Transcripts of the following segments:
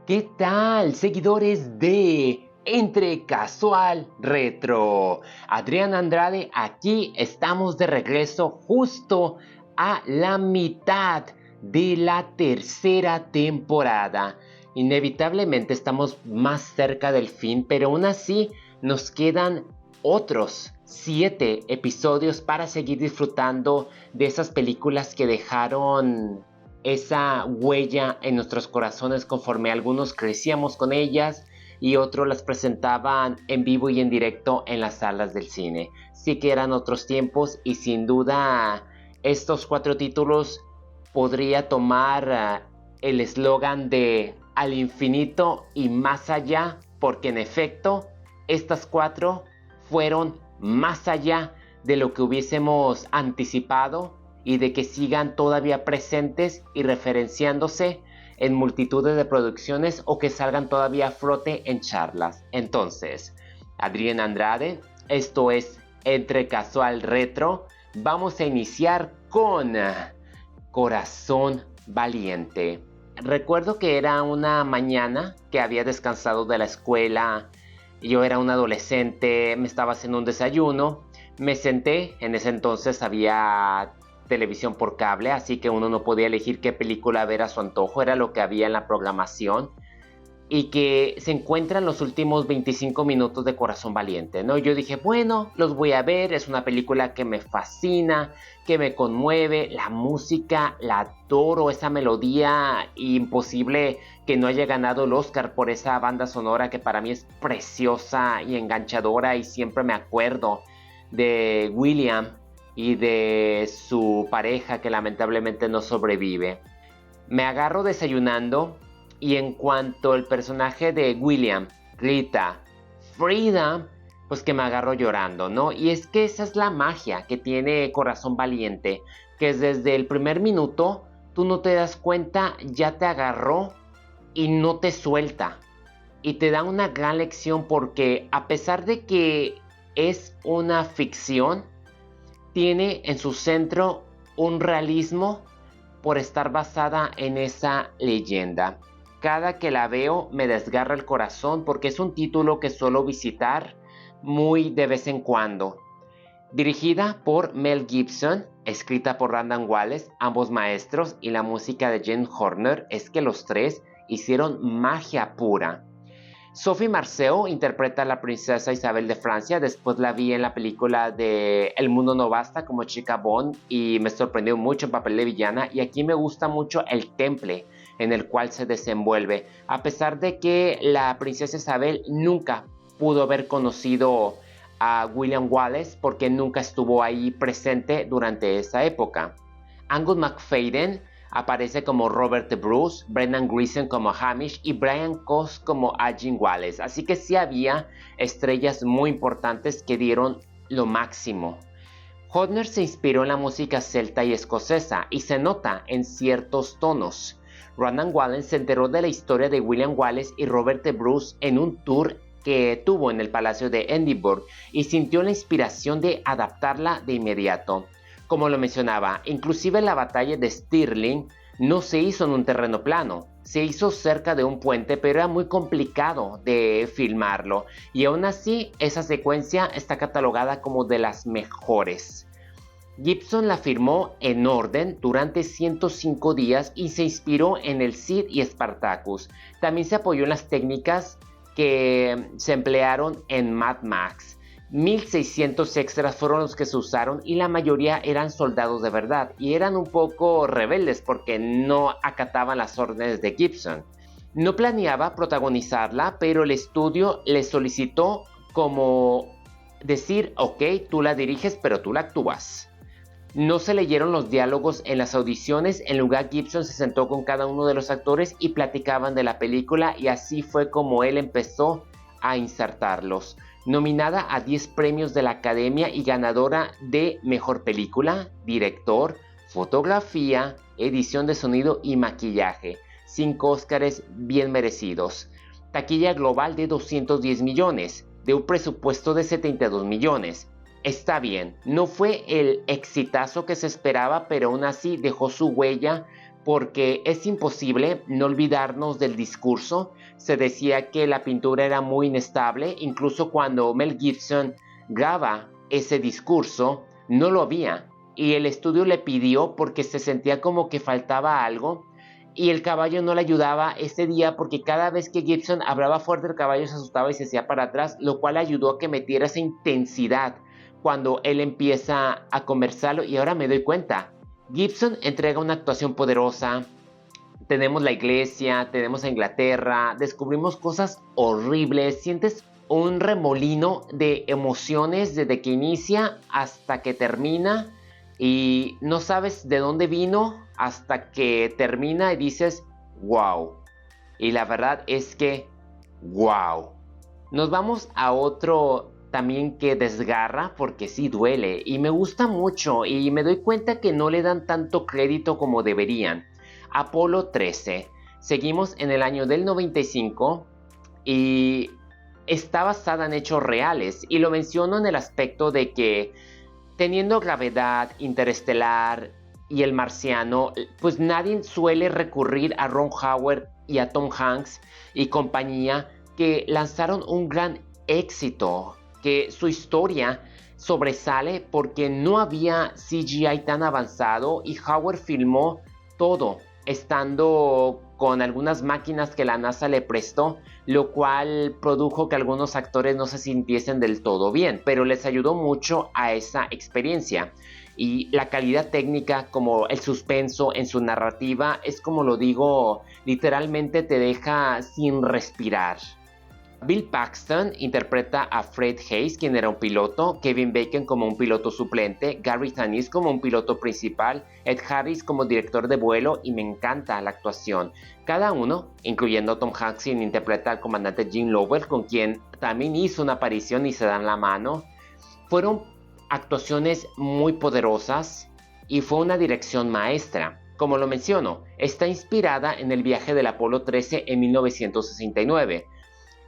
¿Qué tal, seguidores de Entre Casual Retro? Adrián Andrade, aquí estamos de regreso justo a la mitad de la tercera temporada. Inevitablemente estamos más cerca del fin, pero aún así nos quedan otros 7 episodios para seguir disfrutando de esas películas que dejaron esa huella en nuestros corazones conforme algunos crecíamos con ellas y otros las presentaban en vivo y en directo en las salas del cine. Sí que eran otros tiempos y sin duda estos 4 títulos podría tomar el eslogan de al infinito y más allá, porque en efecto estas 4 fueron más allá de lo que hubiésemos anticipado y de que sigan todavía presentes y referenciándose en multitudes de producciones o que salgan todavía a flote en charlas. Entonces, Adrián Andrade, esto es Entre Casual Retro. Vamos a iniciar con Corazón Valiente. Recuerdo que era una mañana que había descansado de la escuela. Yo era un adolescente, me estaba haciendo un desayuno. Me senté, en ese entonces había televisión por cable, así que uno no podía elegir qué película ver a su antojo, era lo que había en la programación, y que se encuentran los últimos 25 minutos de Corazón Valiente, ¿no? Yo dije, bueno, los voy a ver, es una película que me fascina, que me conmueve, la música, la adoro, esa melodía imposible que no haya ganado el Oscar por esa banda sonora que para mí es preciosa y enganchadora, y siempre me acuerdo de William y de su pareja que lamentablemente no sobrevive. Me agarro desayunando y en cuanto el personaje de William grita Frida, pues que me agarro llorando, ¿no? Y es que esa es la magia que tiene Corazón Valiente, que desde el primer minuto tú no te das cuenta, ya te agarró y no te suelta. Y te da una gran lección porque a pesar de que es una ficción, tiene en su centro un realismo por estar basada en esa leyenda. Cada que la veo me desgarra el corazón porque es un título que suelo visitar muy de vez en cuando. Dirigida por Mel Gibson, escrita por Randall Wallace, ambos maestros, y la música de James Horner, es que los tres hicieron magia pura. Sophie Marceau interpreta a la princesa Isabel de Francia. Después la vi en la película de El mundo no basta como chica Bond y me sorprendió mucho el papel de villana, y aquí me gusta mucho el temple en el cual se desenvuelve, a pesar de que la princesa Isabel nunca pudo haber conocido a William Wallace porque nunca estuvo ahí presente durante esa época. Angus McFadden aparece como Robert the Bruce, Brendan Gleeson como Hamish y Brian Cox como Agent Wallace, así que sí había estrellas muy importantes que dieron lo máximo. Hodner se inspiró en la música celta y escocesa y se nota en ciertos tonos. Randall Wallace se enteró de la historia de William Wallace y Robert the Bruce en un tour que tuvo en el Palacio de Edimburgo y sintió la inspiración de adaptarla de inmediato. Como lo mencionaba, inclusive la batalla de Stirling no se hizo en un terreno plano, se hizo cerca de un puente, pero era muy complicado de filmarlo, y aún así esa secuencia está catalogada como de las mejores. Gibson la filmó en orden durante 105 días y se inspiró en el Cid y Spartacus. También se apoyó en las técnicas que se emplearon en Mad Max. 1600 extras fueron los que se usaron y la mayoría eran soldados de verdad y eran un poco rebeldes porque no acataban las órdenes de Gibson. No planeaba protagonizarla, pero el estudio le solicitó como decir, ok, tú la diriges pero tú la actúas. No se leyeron los diálogos en las audiciones, en lugar Gibson se sentó con cada uno de los actores y platicaban de la película, y así fue como él empezó a insertarlos. Nominada a 10 premios de la Academia y ganadora de Mejor Película, Director, Fotografía, Edición de Sonido y Maquillaje. 5 Óscares bien merecidos. Taquilla global de 210 millones, de un presupuesto de 72 millones. Está bien, no fue el exitazo que se esperaba, pero aún así dejó su huella porque es imposible no olvidarnos del discurso. Se decía que la pintura era muy inestable, incluso cuando Mel Gibson graba ese discurso, no lo había, y el estudio le pidió porque se sentía como que faltaba algo, y el caballo no le ayudaba ese día porque cada vez que Gibson hablaba fuerte el caballo se asustaba y se hacía para atrás, lo cual ayudó a que metiera esa intensidad cuando él empieza a conversarlo. Y ahora me doy cuenta, Gibson entrega una actuación poderosa. Tenemos la iglesia, tenemos a Inglaterra, descubrimos cosas horribles, sientes un remolino de emociones desde que inicia hasta que termina y no sabes de dónde vino hasta que termina y dices wow. Y la verdad es que wow. Nos vamos a otro también que desgarra porque sí duele y me gusta mucho y me doy cuenta que no le dan tanto crédito como deberían. Apolo 13. Seguimos en el año del 95 y está basada en hechos reales, y lo menciono en el aspecto de que teniendo gravedad, interestelar y el marciano, pues nadie suele recurrir a Ron Howard y a Tom Hanks y compañía, que lanzaron un gran éxito, que su historia sobresale porque no había CGI tan avanzado y Howard filmó todo estando con algunas máquinas que la NASA le prestó, lo cual produjo que algunos actores no se sintiesen del todo bien, pero les ayudó mucho a esa experiencia. Y la calidad técnica, como el suspenso en su narrativa, es, como lo digo, literalmente te deja sin respirar. Bill Paxton interpreta a Fred Hayes, quien era un piloto, Kevin Bacon como un piloto suplente, Gary Sinise como un piloto principal, Ed Harris como director de vuelo, y me encanta la actuación. Cada uno, incluyendo Tom Hanks, quien interpreta al comandante Jim Lovell, con quien también hizo una aparición y se dan la mano, fueron actuaciones muy poderosas y fue una dirección maestra. Como lo menciono, está inspirada en el viaje del Apolo 13 en 1969.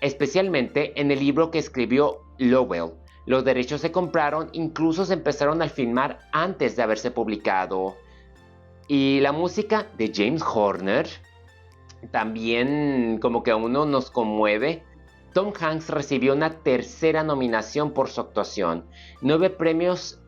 Especialmente en el libro que escribió Lowell. Los derechos se compraron, incluso se empezaron a filmar antes de haberse publicado. Y la música de James Horner también como que a uno nos conmueve. Tom Hanks recibió una tercera nominación por su actuación, 9 premios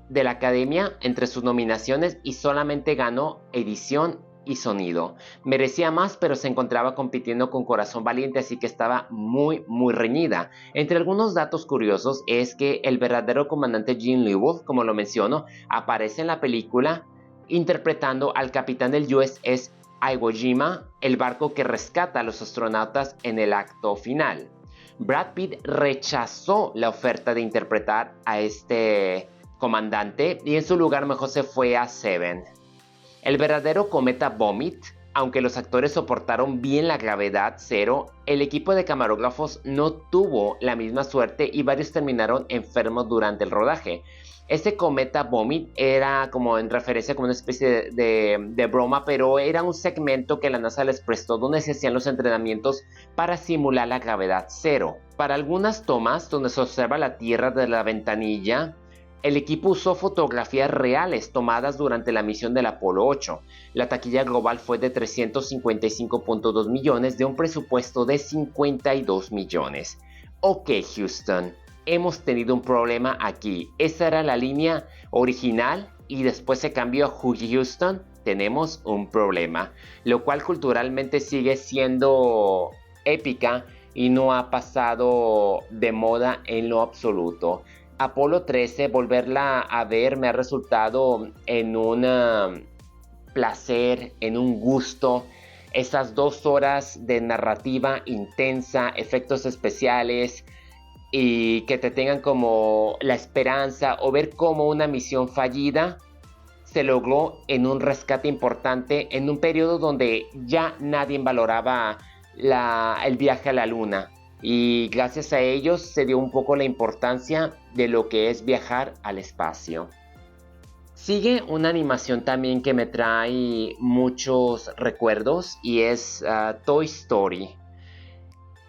de la Academia entre sus nominaciones y solamente ganó edición y sonido. Merecía más, pero se encontraba compitiendo con Corazón Valiente, así que estaba muy reñida. Entre algunos datos curiosos es que el verdadero comandante Jim Lovell, como lo menciono, aparece en la película interpretando al capitán del USS Iwo Jima, el barco que rescata a los astronautas en el acto final. Brad Pitt rechazó la oferta de interpretar a este comandante y en su lugar mejor se fue a Seven. El verdadero cometa Vomit, aunque los actores soportaron bien la gravedad cero, el equipo de camarógrafos no tuvo la misma suerte y varios terminaron enfermos durante el rodaje. Ese cometa Vomit era como en referencia como una especie de broma, pero era un segmento que la NASA les prestó donde se hacían los entrenamientos para simular la gravedad cero. Para algunas tomas donde se observa la Tierra de la ventanilla, el equipo usó fotografías reales tomadas durante la misión del Apolo 8. La taquilla global fue de 355.2 millones de un presupuesto de 52 millones. Ok, Houston, hemos tenido un problema aquí. Esa era la línea original y después se cambió a Houston. Tenemos un problema, lo cual culturalmente sigue siendo épica y no ha pasado de moda en lo absoluto. Apolo 13, volverla a ver me ha resultado en un placer, en un gusto. Esas 2 horas de narrativa intensa, efectos especiales y que te tengan como la esperanza o ver cómo una misión fallida se logró en un rescate importante en un periodo donde ya nadie valoraba el viaje a la luna. Y gracias a ellos se dio un poco la importancia de lo que es viajar al espacio. Sigue una animación también que me trae muchos recuerdos y es Toy Story.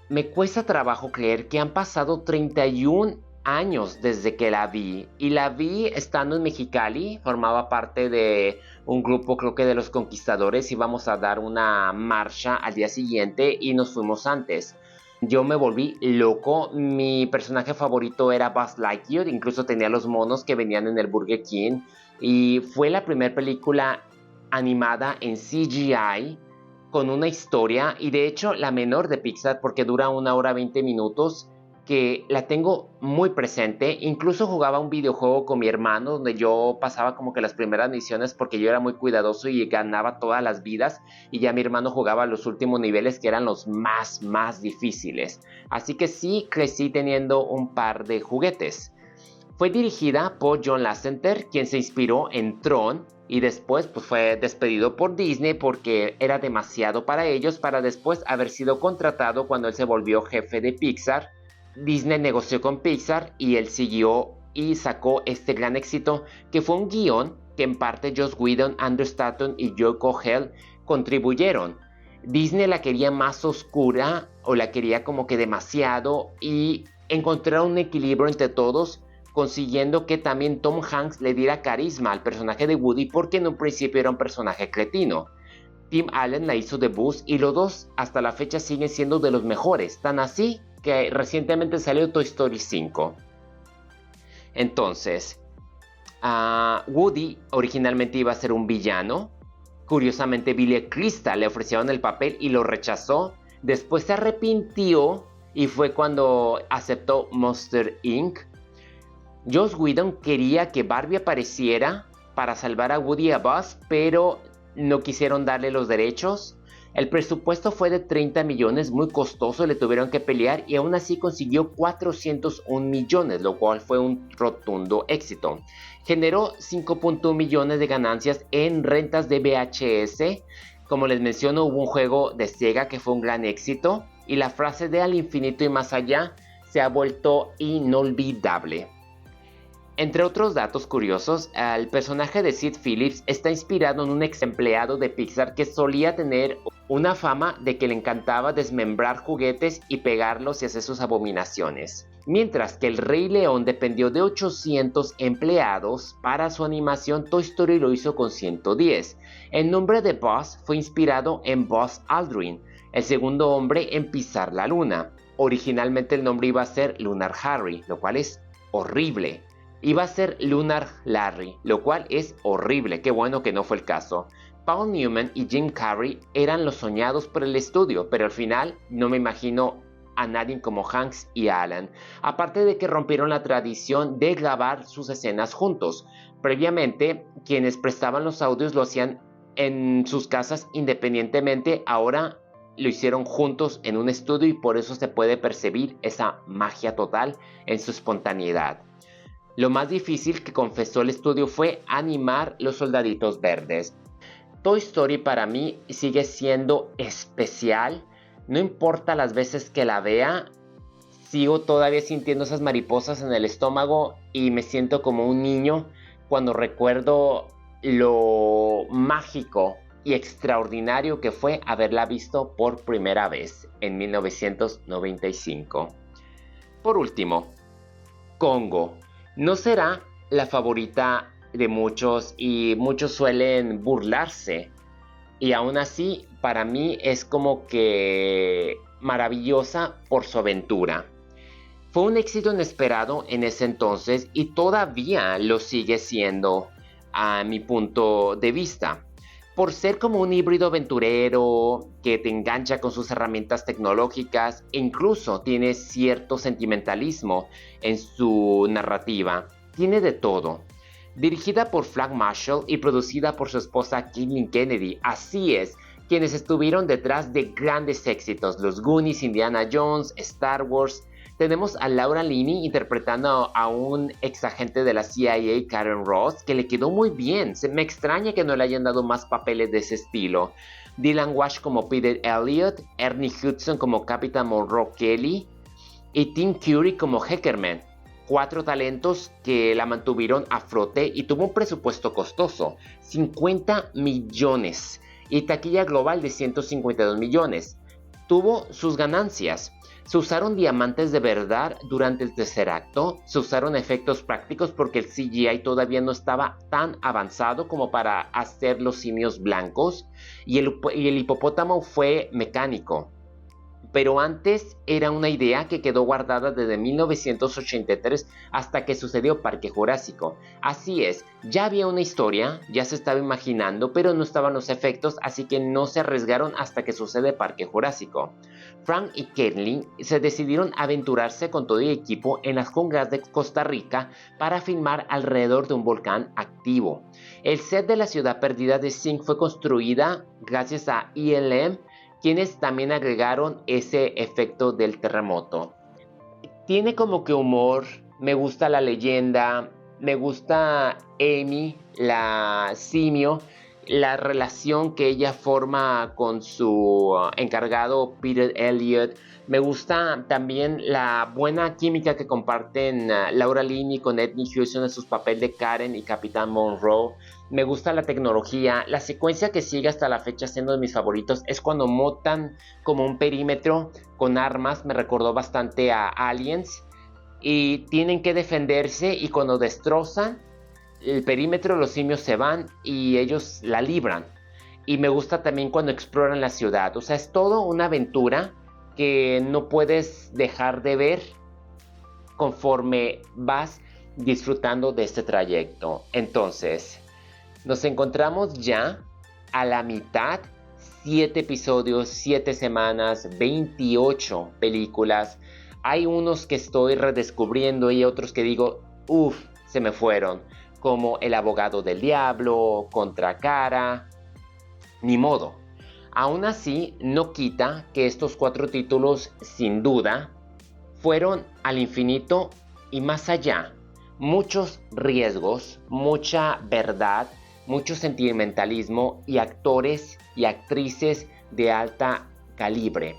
Me cuesta trabajo creer que han pasado 31 años desde que la vi, y la vi estando en Mexicali. Formaba parte de un grupo, creo que de los Conquistadores. Íbamos a dar una marcha al día siguiente y nos fuimos antes. Yo me volví loco. Mi personaje favorito era Buzz Lightyear, incluso tenía los monos que venían en el Burger King, y fue la primera película animada en CGI con una historia, y de hecho la menor de Pixar, porque dura 1 hora 20 minutos, que la tengo muy presente. Incluso jugaba un videojuego con mi hermano donde yo pasaba como que las primeras misiones porque yo era muy cuidadoso y ganaba todas las vidas, y ya mi hermano jugaba los últimos niveles, que eran los más difíciles. Así que sí, crecí teniendo un par de juguetes. Fue dirigida por John Lasseter, quien se inspiró en Tron, y después pues, fue despedido por Disney porque era demasiado para ellos, para después haber sido contratado cuando él se volvió jefe de Pixar. Disney negoció con Pixar y él siguió y sacó este gran éxito, que fue un guión que en parte Joss Whedon, Andrew Stanton y Joe Cohell contribuyeron. Disney la quería más oscura, o la quería como que demasiado, y encontraron un equilibrio entre todos, consiguiendo que también Tom Hanks le diera carisma al personaje de Woody, porque en un principio era un personaje cretino. Tim Allen la hizo de Buzz, y los dos hasta la fecha siguen siendo de los mejores, tan así que recientemente salió Toy Story 5. Entonces, Woody originalmente iba a ser un villano. Curiosamente, Billy Crystal le ofrecieron el papel y lo rechazó. Después se arrepintió y fue cuando aceptó Monster Inc. Joss Whedon quería que Barbie apareciera para salvar a Woody y a Buzz, pero no quisieron darle los derechos. El presupuesto fue de 30 millones, muy costoso, le tuvieron que pelear, y aún así consiguió 401 millones, lo cual fue un rotundo éxito. Generó 5.1 millones de ganancias en rentas de VHS. Como les menciono, hubo un juego de Sega que fue un gran éxito, y la frase de al infinito y más allá se ha vuelto inolvidable. Entre otros datos curiosos, el personaje de Sid Phillips está inspirado en un ex empleado de Pixar que solía tener una fama de que le encantaba desmembrar juguetes y pegarlos y hacer sus abominaciones. Mientras que el Rey León dependió de 800 empleados para su animación, Toy Story lo hizo con 110. El nombre de Buzz fue inspirado en Buzz Aldrin, el segundo hombre en pisar la luna. Originalmente el nombre iba a ser Lunar Harry, lo cual es horrible. Iba a ser Lunar Larry, lo cual es horrible. Qué bueno que no fue el caso. Paul Newman y Jim Carrey eran los soñados por el estudio, pero al final no me imagino a nadie como Hanks y Alan. Aparte de que rompieron la tradición de grabar sus escenas juntos. Previamente, quienes prestaban los audios lo hacían en sus casas independientemente. Ahora lo hicieron juntos en un estudio, y por eso se puede percibir esa magia total en su espontaneidad. Lo más difícil que confesó el estudio fue animar los soldaditos verdes. Toy Story para mí sigue siendo especial. No importa las veces que la vea, sigo todavía sintiendo esas mariposas en el estómago y me siento como un niño cuando recuerdo lo mágico y extraordinario que fue haberla visto por primera vez en 1995. Por último, Congo. No será la favorita de muchos, y muchos suelen burlarse, y aún así para mí es como que maravillosa por su aventura. Fue un éxito inesperado en ese entonces y todavía lo sigue siendo a mi punto de vista, por ser como un híbrido aventurero que te engancha con sus herramientas tecnológicas e incluso tiene cierto sentimentalismo en su narrativa. Tiene de todo. Dirigida por Frank Marshall y producida por su esposa Kathleen Kennedy, así es, quienes estuvieron detrás de grandes éxitos, Los Goonies, Indiana Jones, Star Wars. Tenemos a Laura Linney interpretando a un ex agente de la CIA, Karen Ross, que le quedó muy bien. Me extraña que no le hayan dado más papeles de ese estilo. Dylan Walsh como Peter Elliot, Ernie Hudson como Captain Monroe Kelly y Tim Curry como Hackerman. 4 talentos que la mantuvieron a flote, y tuvo un presupuesto costoso, 50 millones, y taquilla global de 152 millones. Tuvo sus ganancias. Se usaron diamantes de verdad durante el tercer acto, se usaron efectos prácticos porque el CGI todavía no estaba tan avanzado como para hacer los simios blancos y el hipopótamo fue mecánico. Pero antes era una idea que quedó guardada desde 1983 hasta que sucedió Parque Jurásico. Así es, ya había una historia, ya se estaba imaginando, pero no estaban los efectos, así que no se arriesgaron hasta que sucede Parque Jurásico. Frank y Kathleen se decidieron aventurarse con todo el equipo en las junglas de Costa Rica para filmar alrededor de un volcán activo. El set de la ciudad perdida de Zinc fue construida gracias a ILM, quienes también agregaron ese efecto del terremoto. Tiene como que humor, me gusta la leyenda, me gusta Amy, la simio, la relación que ella forma con su encargado Peter Elliott. Me gusta también la buena química que comparten Laura Linney con Whitney Houston en sus papeles de Karen y Capitán Monroe. Me gusta la tecnología. La secuencia que sigue hasta la fecha siendo de mis favoritos es cuando montan como un perímetro con armas. Me recordó bastante a Aliens. Y tienen que defenderse y cuando destrozan el perímetro los simios se van y ellos la libran. Y me gusta también cuando exploran la ciudad. O sea, es todo una aventura que no puedes dejar de ver conforme vas disfrutando de este trayecto. Entonces, nos encontramos ya a la mitad, 7 episodios, 7 semanas, 28 películas. Hay unos que estoy redescubriendo y otros que digo, se me fueron. Como El abogado del diablo, Contracara, ni modo. Aún así, no quita que estos 4 títulos, sin duda, fueron al infinito y más allá. Muchos riesgos, mucha verdad, mucho sentimentalismo y actores y actrices de alta calibre.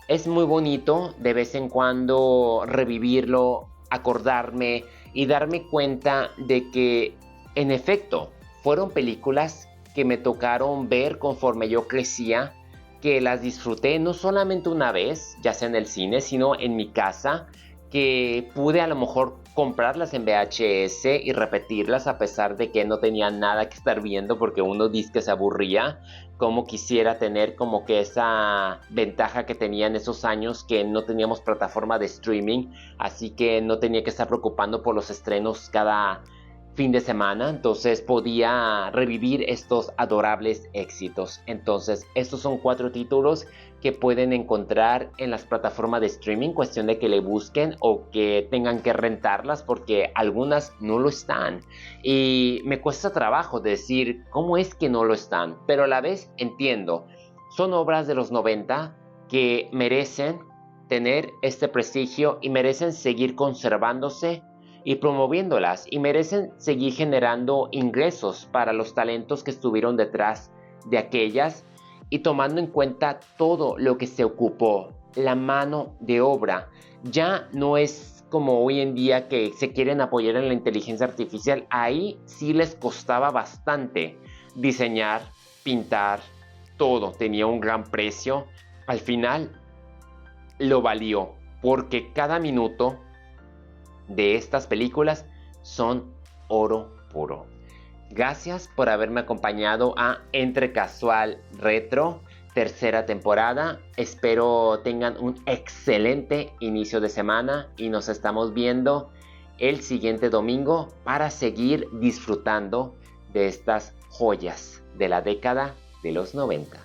Es muy bonito de vez en cuando revivirlo, acordarme y darme cuenta de que, en efecto, fueron películas que me tocaron ver conforme yo crecía, que las disfruté no solamente una vez, ya sea en el cine, sino en mi casa, que pude a lo mejor comprarlas en VHS y repetirlas a pesar de que no tenía nada que estar viendo porque uno dice que se aburría. Como quisiera tener como que esa ventaja que tenía en esos años que no teníamos plataforma de streaming, así que no tenía que estar preocupando por los estrenos cada fin de semana, entonces podía revivir estos adorables éxitos. Entonces estos son 4 títulos que pueden encontrar en las plataformas de streaming, cuestión de que le busquen o que tengan que rentarlas porque algunas no lo están y me cuesta trabajo decir cómo es que no lo están, pero a la vez entiendo, son obras de los 90 que merecen tener este prestigio y merecen seguir conservándose y promoviéndolas y merecen seguir generando ingresos para los talentos que estuvieron detrás de aquellas y tomando en cuenta todo lo que se ocupó, la mano de obra. Ya no es como hoy en día que se quieren apoyar en la inteligencia artificial. Ahí sí les costaba bastante diseñar, pintar, todo tenía un gran precio. Al final lo valió porque cada minuto de estas películas son oro puro. Gracias por haberme acompañado a Entre Casual Retro, tercera temporada. Espero tengan un excelente inicio de semana y nos estamos viendo el siguiente domingo para seguir disfrutando de estas joyas de la década de los 90.